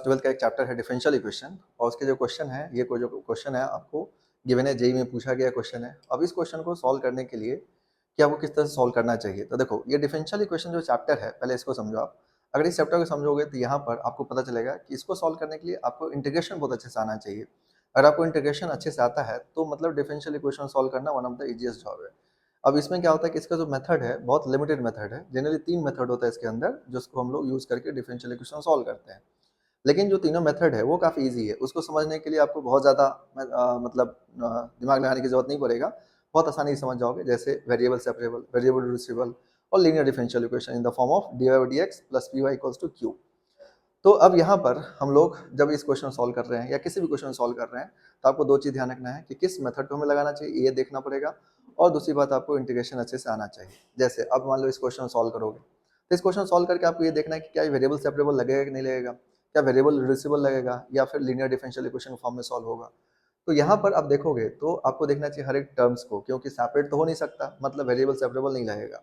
Twelfth का एक chapter है डिफरेंशियल इक्वेशन और उसके जो क्वेश्चन है ये जो क्वेश्चन है आपको गिवन है जेई में पूछा गया क्वेश्चन है। अब इस क्वेश्चन को सॉल्व करने के लिए कि आपको किस तरह से सॉल्व करना चाहिए, तो देखो ये डिफरेंशियल इक्वेशन जो चैप्टर है पहले इसको समझो आप। अगर इस चैप्टर को समझोगे तो यहाँ पर आपको पता चलेगा कि इसको सॉल्व करने के लिए आपको इंटीग्रेशन बहुत अच्छे से आना चाहिए। अगर आपको इंटीग्रेशन अच्छे से आता है तो मतलब डिफरेंशियल इक्वेशन सॉल्व करना one of the easiest job है। अब इसमें क्या होता है कि इसका जो मेथड है बहुत लिमिटेड मेथड है, जनरली 3 मेथड होता है इसके अंदर जिसको हम लोग यूज करके डिफरेंशियल इक्वेशन सॉल्व करते हैं। लेकिन जो तीनों मेथड है वो काफ़ी ईजी है, उसको समझने के लिए आपको बहुत ज़्यादा दिमाग लगाने की ज़रूरत नहीं पड़ेगा, बहुत आसानी से समझ जाओगे। जैसे वेरिएबल सेपरेबल, वेरिएबल रिड्यूसिबल और linear differential equation in the form of D Y by D X plus P Y equals to Q. तो अब यहाँ पर हम लोग जब इस क्वेश्चन सॉल्व कर रहे हैं या किसी भी क्वेश्चन सॉल्व कर रहे हैं तो आपको दो चीज़ ध्यान रखना है कि किस मेथड को हमें लगाना चाहिए, ये देखना पड़ेगा। और दूसरी बात आपको इंटीग्रेशन अच्छे से आना चाहिए। जैसे अब मान लो इस क्वेश्चन सॉल्व करोगे तो इस क्वेश्चन सॉल्व करके आपको ये देखना है कि क्या वेरिएबल सेपरेबल लगेगा कि नहीं लगेगा, क्या वेरिएबल रिड्यूसिबल लगेगा या फिर लीनियर डिफरेंशियल इक्वेशन फॉर्म में सॉल्व होगा। तो यहाँ पर आप देखोगे तो आपको देखना चाहिए हर एक टर्म्स को, क्योंकि सेपरेट तो हो नहीं सकता, मतलब वेरिएबल सेपरेबल नहीं लगेगा।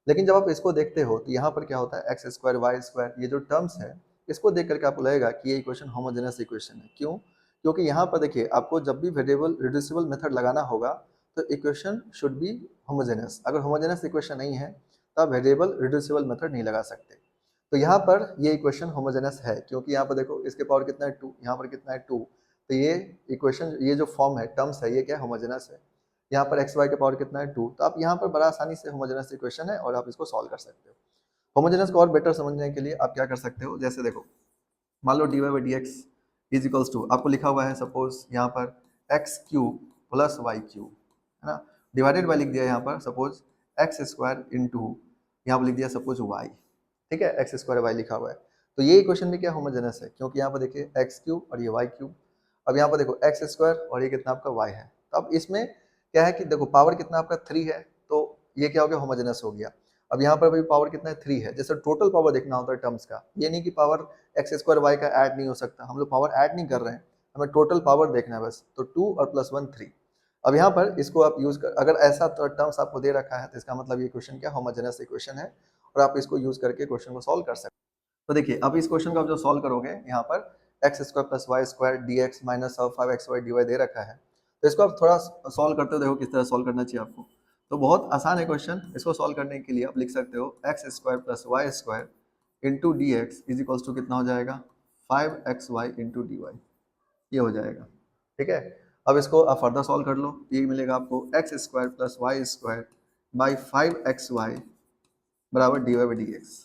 लेकिन जब आप इसको देखते हो तो यहाँ पर क्या होता है एक्स स्क्वायर वाई स्क्वायर ये जो टर्म्स है इसको देख करके आपको लगेगा कि ये इक्वेशन होमोजेनस इक्वेशन है। क्यों? क्योंकि यहाँ पर देखिए आपको जब भी वेरिएबल रिड्यूसिबल मेथड लगाना होगा तो इक्वेशन शुड बी होमोजेनस। अगर होमोजेनस इक्वेशन नहीं है तो आप वेरिएबल रिड्यूसिबल मेथड नहीं लगा सकते। तो यहाँ पर ये इक्वेशन होमोजेनस है क्योंकि यहाँ पर देखो इसके पावर कितना है 2, यहाँ पर कितना है 2। तो ये इक्वेशन ये जो फॉर्म है टर्म्स है ये क्या होमोजेनस है। यहाँ पर एक्स वाई के पावर कितना है 2, तो आप यहाँ पर बड़ा आसानी से होमोजेनस इक्वेशन है और आप इसको सॉल्व कर सकते हो। होमोजेनस को और बेटर समझने के लिए आप क्या कर सकते हो, जैसे देखो मान लो D Y by D X is equals to आपको लिखा हुआ है सपोज यहाँ पर X cube plus Y cube है ना, डिवाइडेड बाई लिख दिया यहाँ पर सपोज एक्स स्क्वायर इंटू यहाँ पर लिख दिया सपोज वाई। ठीक है, एक्स स्क्वायर वाई लिखा हुआ है। तो ये इक्वेशन भी क्या होमोजेनस है क्योंकि यहाँ पर देखिए एक्स क्यूब और ये वाई क्यूब। अब यहाँ पर देखो एक्स स्क्वायर और ये कितना आपका वाई है। तो अब इसमें क्या है कि देखो पावर कितना आपका 3 है, तो ये क्या हो गया होमोजेनस हो गया। अब यहाँ पर भी पावर कितना है 3 है, जैसे टोटल पावर देखना होता है टर्म्स का, ये नहीं कि पावर एक्स स्क्वायर वाई का ऐड नहीं हो सकता, हम लोग पावर ऐड नहीं कर रहे हैं, हमें टोटल पावर देखना है बस। तो 2 और प्लस 1 3। अब यहाँ पर इसको आप यूज कर, अगर ऐसा टर्म्स आपको दे रखा है तो इसका मतलब ये क्वेश्चन क्या होमोजेनस इक्वेशन है और आप इसको यूज करके क्वेश्चन को सॉल्व कर सकते हैं। तो देखिए अब इस क्वेश्चन को आप जो सॉल्व करोगे यहाँ पर X square plus Y square D X minus of 5xy dy दे रखा है। तो इसको आप थोड़ा सॉल्व करते हो, देखो किस तरह सॉल्व करना चाहिए आपको। तो बहुत आसान है क्वेश्चन, इसको सॉल्व करने के लिए आप लिख सकते हो X square plus Y square into D X is equals to कितना हो जाएगा 5xy इंटू डी वाई, ये हो जाएगा। ठीक है, अब इसको आप फर्दर सॉल्व कर लो, ये मिलेगा आपको X square plus Y square by 5xy बराबर D Y by D X.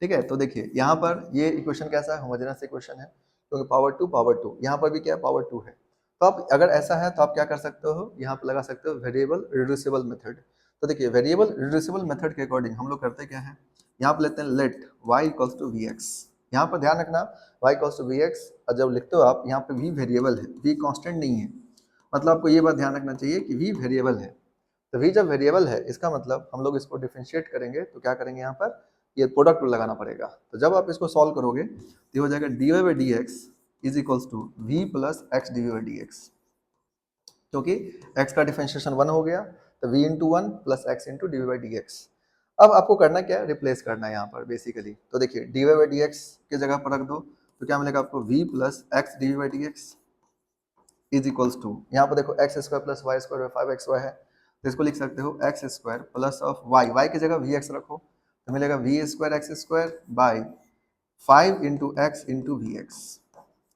ठीक है, तो देखिए यहाँ पर ये इक्वेशन कैसा है होमोजेनस इक्वेशन है क्योंकि पावर टू यहाँ पर भी क्या है पावर 2 है। तो आप अगर ऐसा है तो आप क्या कर सकते हो, यहाँ पर लगा सकते हो वेरिएबल रिड्यूसिबल मेथड। तो देखिए वेरिएबल रिड्यूसिबल मेथड के अकॉर्डिंग हम लोग करते क्या है, यहाँ पर लेते हैं let y equals to V X. यहाँ पर ध्यान रखना y equals to V X, और जब लिखते हो आप यहाँ पे v वेरिएबल है, v कांस्टेंट नहीं है। मतलब आपको ये बात ध्यान रखना चाहिए कि v वेरिएबल है। तो v जब वेरिएबल है इसका मतलब हम लोग इसको डिफरेंशिएट करेंगे तो क्या करेंगे, यहाँ पर ये प्रोडक्ट रूल लगाना पड़ेगा। तो जब आप इसको सॉल्व करोगे तो हो जाएगा D Y by D X is equals to V plus X D Y by D X, क्योंकि x का डिफरेंशिएशन 1 हो गया तो v into one plus X into D Y by D X. अब आपको करना क्या है, रिप्लेस करना है यहाँ पर बेसिकली। तो देखिए D Y by D X की जगह पर रख दो तो क्या मिलेगा आपको v plus X D Y by D X is equals to, यहाँ पर देखो X square plus Y square 5xy है तो इसको लिख सकते हो X square plus of Y की जगह वी एक्स रखो तो मिलेगा V square X square by 5 into X into V X.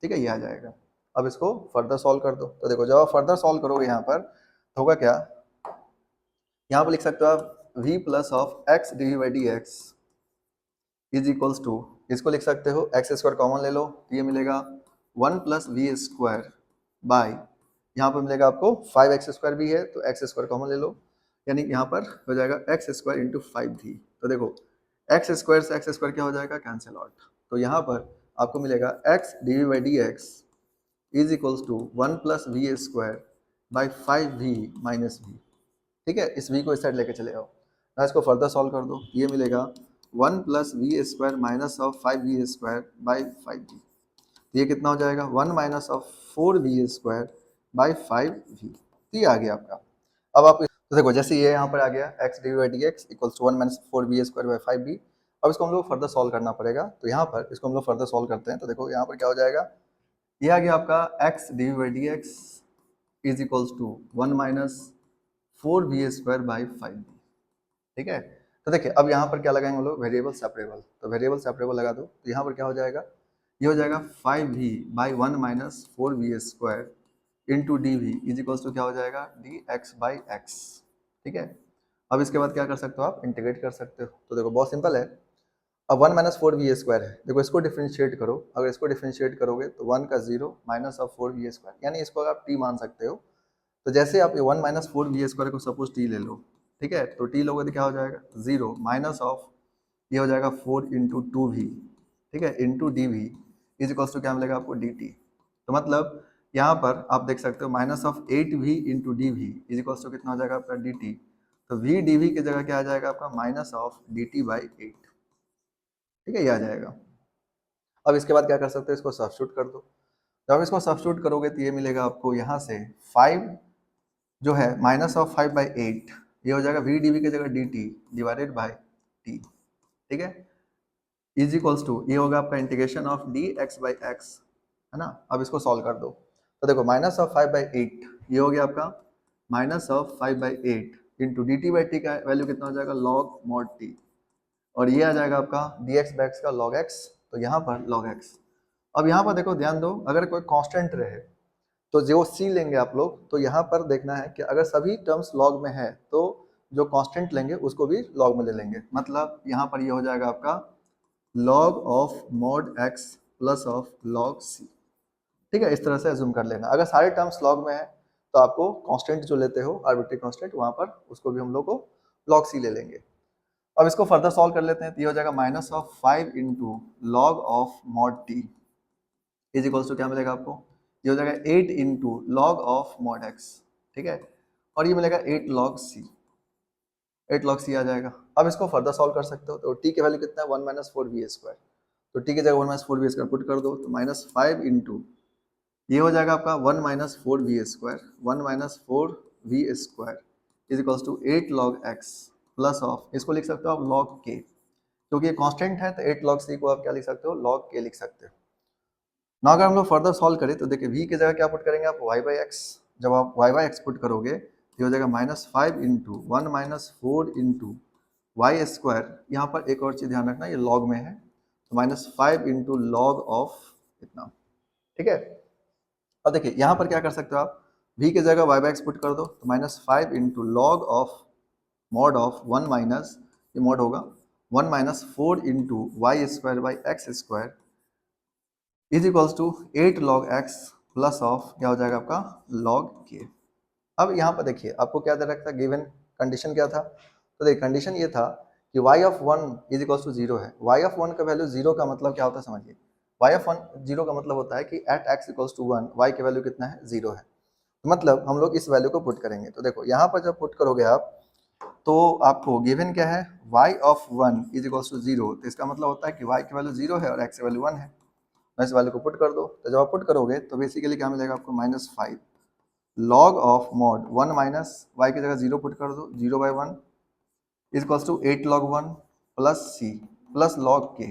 ठीक है, ये आ जाएगा। अब इसको फर्दर सॉल्व कर दो, तो देखो जब आप फर्दर सॉल्व करोगे यहाँ पर तो होगा क्या, यहाँ पर लिख सकते हो आप v plus of X D by D X is equals to, इसको लिख सकते हो एक्स स्क्वायर कॉमन ले लो तो ये मिलेगा 1 प्लस वी स्क्वायर बाई, यहाँ पर मिलेगा आपको 5x स्क्वायर भी है तो एक्स स्क्वायर कॉमन ले लो, यानी यहाँ पर हो जाएगा एक्स स्क्वायर इंटू 5v। तो देखो एक्स स्क्वायर से एक्स स्क्वायर क्या हो जाएगा कैंसिल आउट, तो यहाँ पर आपको मिलेगा X D by D X is equals to 1 plus V square by 5v minus v। ठीक है, इस v को इस साइड लेके चले आओ ना, इसको फर्दर सॉल्व कर दो, ये मिलेगा 1 plus V square minus of 5v square by 5v। ये कितना हो जाएगा 1 minus of 4v square by 5v। तो ये आ गया आपका। अब आप तो देखो जैसे ये यहाँ पर आ गया X D Y D X equals to 1 minus 4v square by 5v। अब इसको हम लोग फर्दर सॉल्व करना पड़ेगा। तो यहाँ पर इसको हम लोग फर्दर सॉल्व करते हैं। तो देखो यहाँ पर क्या हो जाएगा, ये आ गया आपका x D by D X is equals to 1 minus 4v² by 5। ठीक है, तो देखिए अब यहाँ पर क्या लगाएंगे हम लोग, वेरिएबल सेपरेबल। तो वेरिएबल सेपरेबल लगा दो, तो यहाँ पर क्या हो जाएगा, ये हो जाएगा 5v/1 minus 4v² into D V is equals to क्या हो जाएगा, dx/x। ठीक है, अब इसके बाद क्या कर सकते हो आप, इंटीग्रेट कर सकते हो। तो देखो बहुत सिंपल है। अब 1 माइनस 4v² है, देखो इसको डिफ्रेंशिएट करो। अगर इसको डिफ्रेंशिएट करोगे तो 1 का 0 माइनस ऑफ 4v², यानी इसको आप t मान सकते हो। तो जैसे आप 1 माइनस 4v² को सपोज t ले लो, ठीक है, तो t लोगे तो क्या हो जाएगा 0 माइनस ऑफ, ये हो जाएगा 4 इंटू 2v, ठीक है, into D V is equals to क्या मिलेगा आपको, dt। तो मतलब यहाँ पर आप देख सकते हो minus of 8v into D V is equals to कितना हो जाएगा आपका dt। तो v डी वी की जगह क्या आ जाएगा आपका, माइनस ऑफ dt/8। ठीक है, ये आ जाएगा। अब इसके बाद क्या कर सकते हो, इसको सब्स्टिट्यूट कर दो। जब इसको सब्स्टिट्यूट करोगे तो ये मिलेगा आपको यहाँ से 5 जो है माइनस ऑफ 5/8, ये हो जाएगा वी डी वी की जगह D T divided by T. ठीक है, इज इक्वल्स टू ये होगा आपका integration of D x by x, है ना। अब इसको सॉल्व कर दो। तो देखो माइनस ऑफ 5/8 ये हो गया आपका minus of 5/8 into D T by T का वैल्यू कितना हो जाएगा, लॉग मॉड टी, और ये आ जाएगा आपका dx/x का log x, तो यहाँ पर log x। अब यहाँ पर देखो ध्यान दो, अगर कोई कांस्टेंट रहे तो जो c लेंगे आप लोग, तो यहाँ पर देखना है कि अगर सभी टर्म्स log में है तो जो कांस्टेंट लेंगे उसको भी log में ले लेंगे। मतलब यहाँ पर ये हो जाएगा आपका log of mod x plus of log c। ठीक है, इस तरह से एज्यूम कर लेना। अगर सारे टर्म्स log में है तो आपको कांस्टेंट जो लेते हो आर्बिट्री कांस्टेंट, वहाँ पर उसको भी हम लोग को log c ले लेंगे। अब इसको फर्दर सॉल्व कर लेते हैं। तो ये हो जाएगा minus of 5 into log of mod T is equals to क्या मिलेगा आपको, ये हो जाएगा 8 into log of mod X. ठीक है, और ये मिलेगा 8 लॉग सी, 8 लॉग सी आ जाएगा। अब इसको फर्दर सॉल्व कर सकते हो। तो टी के वैल्यू कितना है, 1 माइनस 4v²। तो टी की जगह 1 माइनस 4v² पुट कर दो, तो माइनस 5 इंटू ये हो जाएगा आपका 1 minus 4v², 1 minus 4v² is equals to 8 log X plus of, इसको लिख सकते हो आप log k, क्योंकि ये कांस्टेंट है तो 8 log c को आप क्या लिख सकते हो, log k लिख सकते हो ना। अगर हम लोग फर्दर सॉल्व करें तो देखिए v की जगह क्या पुट करेंगे आप, y/x। जब आप y/x पुट करोगे तो हो जाएगा minus 5 into 1 minus 4 into y²। यहाँ पर एक और चीज़ ध्यान रखना, ये log में है, तो माइनस 5 इंटू लॉग ऑफ इतना। ठीक है, और देखिए यहाँ पर क्या कर सकते हो आप, v की जगह y/x पुट कर दो, तो minus 5 into log of mod of 1 minus, ये मॉड होगा 1 minus 4 into y²/x² is equals to 8 log x plus of क्या हो जाएगा आपका log k। अब यहाँ पर देखिए आपको क्या दे रखा था, गिवन कंडीशन क्या था। तो देखिए कंडीशन ये था कि y of 1 is equals to 0 है। y ऑफ 1 का वैल्यू 0 का मतलब क्या होता है समझिए, y ऑफ 1 0 का मतलब होता है कि at x equals to 1 y की वैल्यू कितना है, 0 है। मतलब हम लोग इस वैल्यू को पुट करेंगे। तो देखो यहाँ पर जब पुट करोगे आप तो आपको गिवन क्या है, y of 1 is equals to 0, तो इसका मतलब होता है कि y की वैल्यू 0 है और x की वैल्यू 1 है। मैं इस वैल्यू को पुट कर दो, तो जब आप पुट करोगे तो बेसिकली क्या मिलेगा आपको, minus 5 log of mod 1 minus y की जगह 0 पुट कर दो, 0/1 is equals to 8 log 1 plus c plus log k।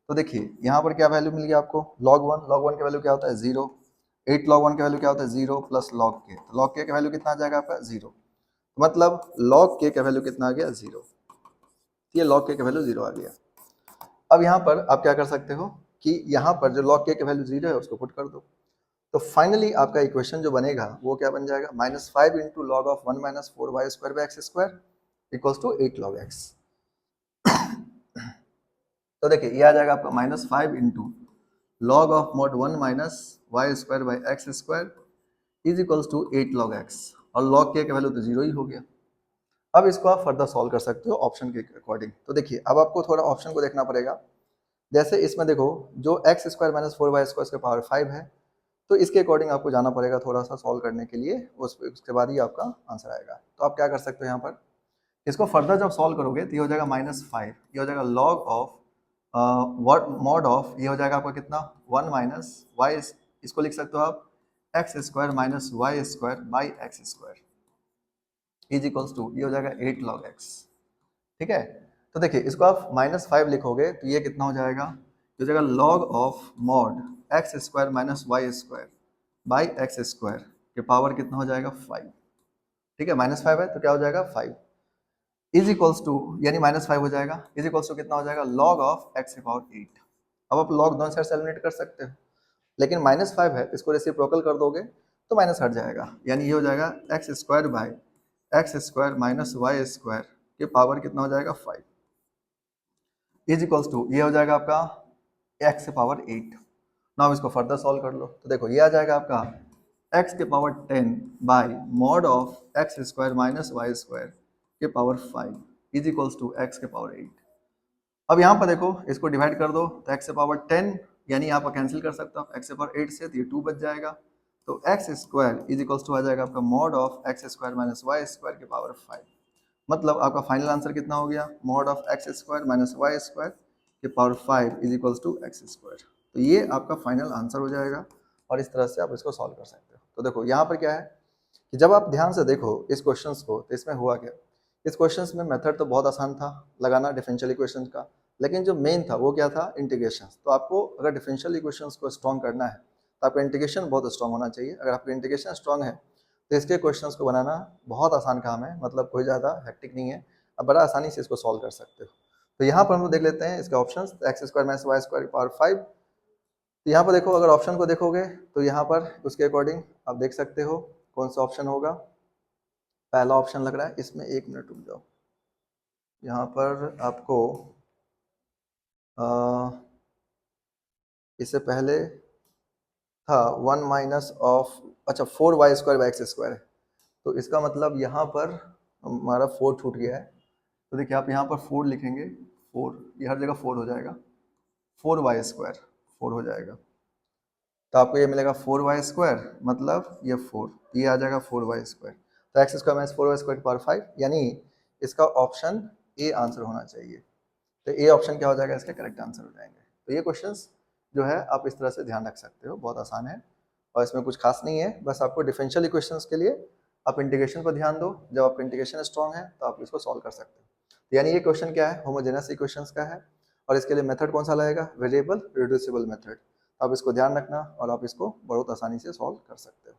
तो देखिए यहाँ पर क्या वैल्यू मिल गया आपको, log 1 की वैल्यू क्या होता है 0, 8 log 1 की वैल्यू क्या होता है 0 प्लस log k। तो log k की वैल्यू कितना आ जाएगा आपका 0, मतलब log k का वैल्यू कितना आ गया 0। ये log k का वैल्यू 0 आ गया। अब यहाँ पर आप क्या कर सकते हो कि यहाँ पर जो log k का वैल्यू 0 है उसको पुट कर दो। तो फाइनली आपका इक्वेशन जो बनेगा वो क्या बन जाएगा, minus 5 into log of 1 minus 4y² equals to 8 log x। तो देखिए ये आ जाएगा आपका minus 5 into log of mod 1 minus y²/x² is equals to 8 log x, और log k का वैल्यू तो 0 ही हो गया। अब इसको आप फर्दर सॉल्व कर सकते हो ऑप्शन के अकॉर्डिंग। तो देखिए अब आपको थोड़ा ऑप्शन को देखना पड़ेगा। जैसे इसमें देखो जो x² माइनस 4y² इसके पावर 5 है, तो इसके अकॉर्डिंग आपको जाना पड़ेगा थोड़ा सा सॉल्व करने के लिए, उसके बाद ही आपका आंसर आएगा। तो आप क्या कर सकते हो यहाँ पर, इसको फर्दर जब सॉल्व करोगे तो ये हो जाएगा माइनस 5, ये हो जाएगा लॉग ऑफ मॉड ऑफ, ये हो जाएगा आपका कितना 1 माइनस वाई, इसको लिख सकते हो आप x² minus y²/x² is equals to, ये हो जाएगा 8 log x। ठीक है, तो देखिए इसको आप -5 लिखोगे तो ये कितना हो जाएगा, तो हो जाएगा log of mod X square minus Y square by X square के पावर कितना हो जाएगा 5। ठीक है, -5 है तो क्या हो जाएगा 5 इज इक्वल्स टू, यानी -5 हो जाएगा, इज इक्वल्स टू कितना हो जाएगा log ऑफ एक्स की पावर 8। अब आप log दोनों साइड से एलिमिनेट कर सकते हो, लेकिन -5 है इसको रेसिप्रोकल कर दोगे तो माइनस हट जाएगा, यानी ये हो जाएगा X square by X square minus Y square के पावर कितना हो जाएगा 5 इज इक्वल्स टू, ये हो जाएगा आपका एक्स के पावर 8। नाउ इसको फर्दर सॉल्व कर लो, तो देखो ये आ जाएगा आपका एक्स के power 10 by mod of X square minus Y square के power 5 is equals to X के पावर 8। अब यहाँ पर देखो इसको डिवाइड कर दो तो एक्स के पावर 10, यानी यहाँ पर कैंसिल कर सकते हो एक्स के पावर 8 से, तो ये 2 बच जाएगा, तो X square is equals to आ जाएगा आपका mod of X square minus Y square के पावर 5। मतलब आपका फाइनल आंसर कितना हो गया, mod of X square minus Y square के power 5 is equals to X square. तो ये आपका फाइनल आंसर हो जाएगा और इस तरह से आप इसको सॉल्व कर सकते हो। तो देखो यहाँ पर क्या है कि जब आप ध्यान से देखो इस क्वेश्चन को तो इसमें हुआ क्या, इस क्वेश्चन में मेथड तो बहुत आसान था लगाना डिफरेंशियल इक्वेशन का, लेकिन जो मेन था वो क्या था, इंटीग्रेशन। तो आपको अगर डिफरेंशियल इक्वेशंस को स्ट्रॉन्ग करना है तो आपका इंटीग्रेशन बहुत स्ट्रॉन्ग होना चाहिए। अगर आपका इंटीग्रेशन स्ट्रॉन्ग है तो इसके क्वेश्चंस को बनाना बहुत आसान काम है, मतलब कोई ज़्यादा हेक्टिक नहीं है, आप बड़ा आसानी से इसको सॉल्व कर सकते हो। तो यहाँ पर हम लोग देख लेते हैं इसके options, X square minus Y square power 5। तो यहाँ पर देखो अगर ऑप्शन को देखोगे तो यहाँ पर उसके अकॉर्डिंग आप देख सकते हो कौन सा ऑप्शन होगा। पहला ऑप्शन लग रहा है, इसमें 1 मिनट रुक जाओ, यहाँ पर आपको इससे पहले था 1 माइनस ऑफ, अच्छा 4y square by X square है, तो इसका मतलब यहाँ पर हमारा 4 छूट गया है। तो देखिए आप यहाँ पर 4 लिखेंगे, 4 ये हर जगह 4 हो जाएगा, 4y स्क्वायर 4 हो जाएगा, तो आपको ये मिलेगा 4y स्क्वायर, मतलब ये 4, ये आ जाएगा 4y स्क्वायर, तो X square minus 4y square power 5, यानी इसका ऑप्शन ए आंसर होना चाहिए। तो ए ऑप्शन क्या हो जाएगा, इसके करेक्ट आंसर हो जाएंगे। तो ये क्वेश्चंस जो है आप इस तरह से ध्यान रख सकते हो, बहुत आसान है और इसमें कुछ खास नहीं है, बस आपको डिफरेंशियल इक्वेशंस के लिए आप इंटीग्रेशन पर ध्यान दो, जब आपका इंटीग्रेशन स्ट्रॉन्ग है तो आप इसको सॉल्व कर सकते हो। तो यानी ये क्वेश्चन क्या है, होमोजेनस इक्वेशंस का है और इसके लिए मेथड कौन सा लगेगा, वेरिएबल रिड्यूसिबल मेथड। आप इसको ध्यान रखना और आप इसको बहुत आसानी से सॉल्व कर सकते हो।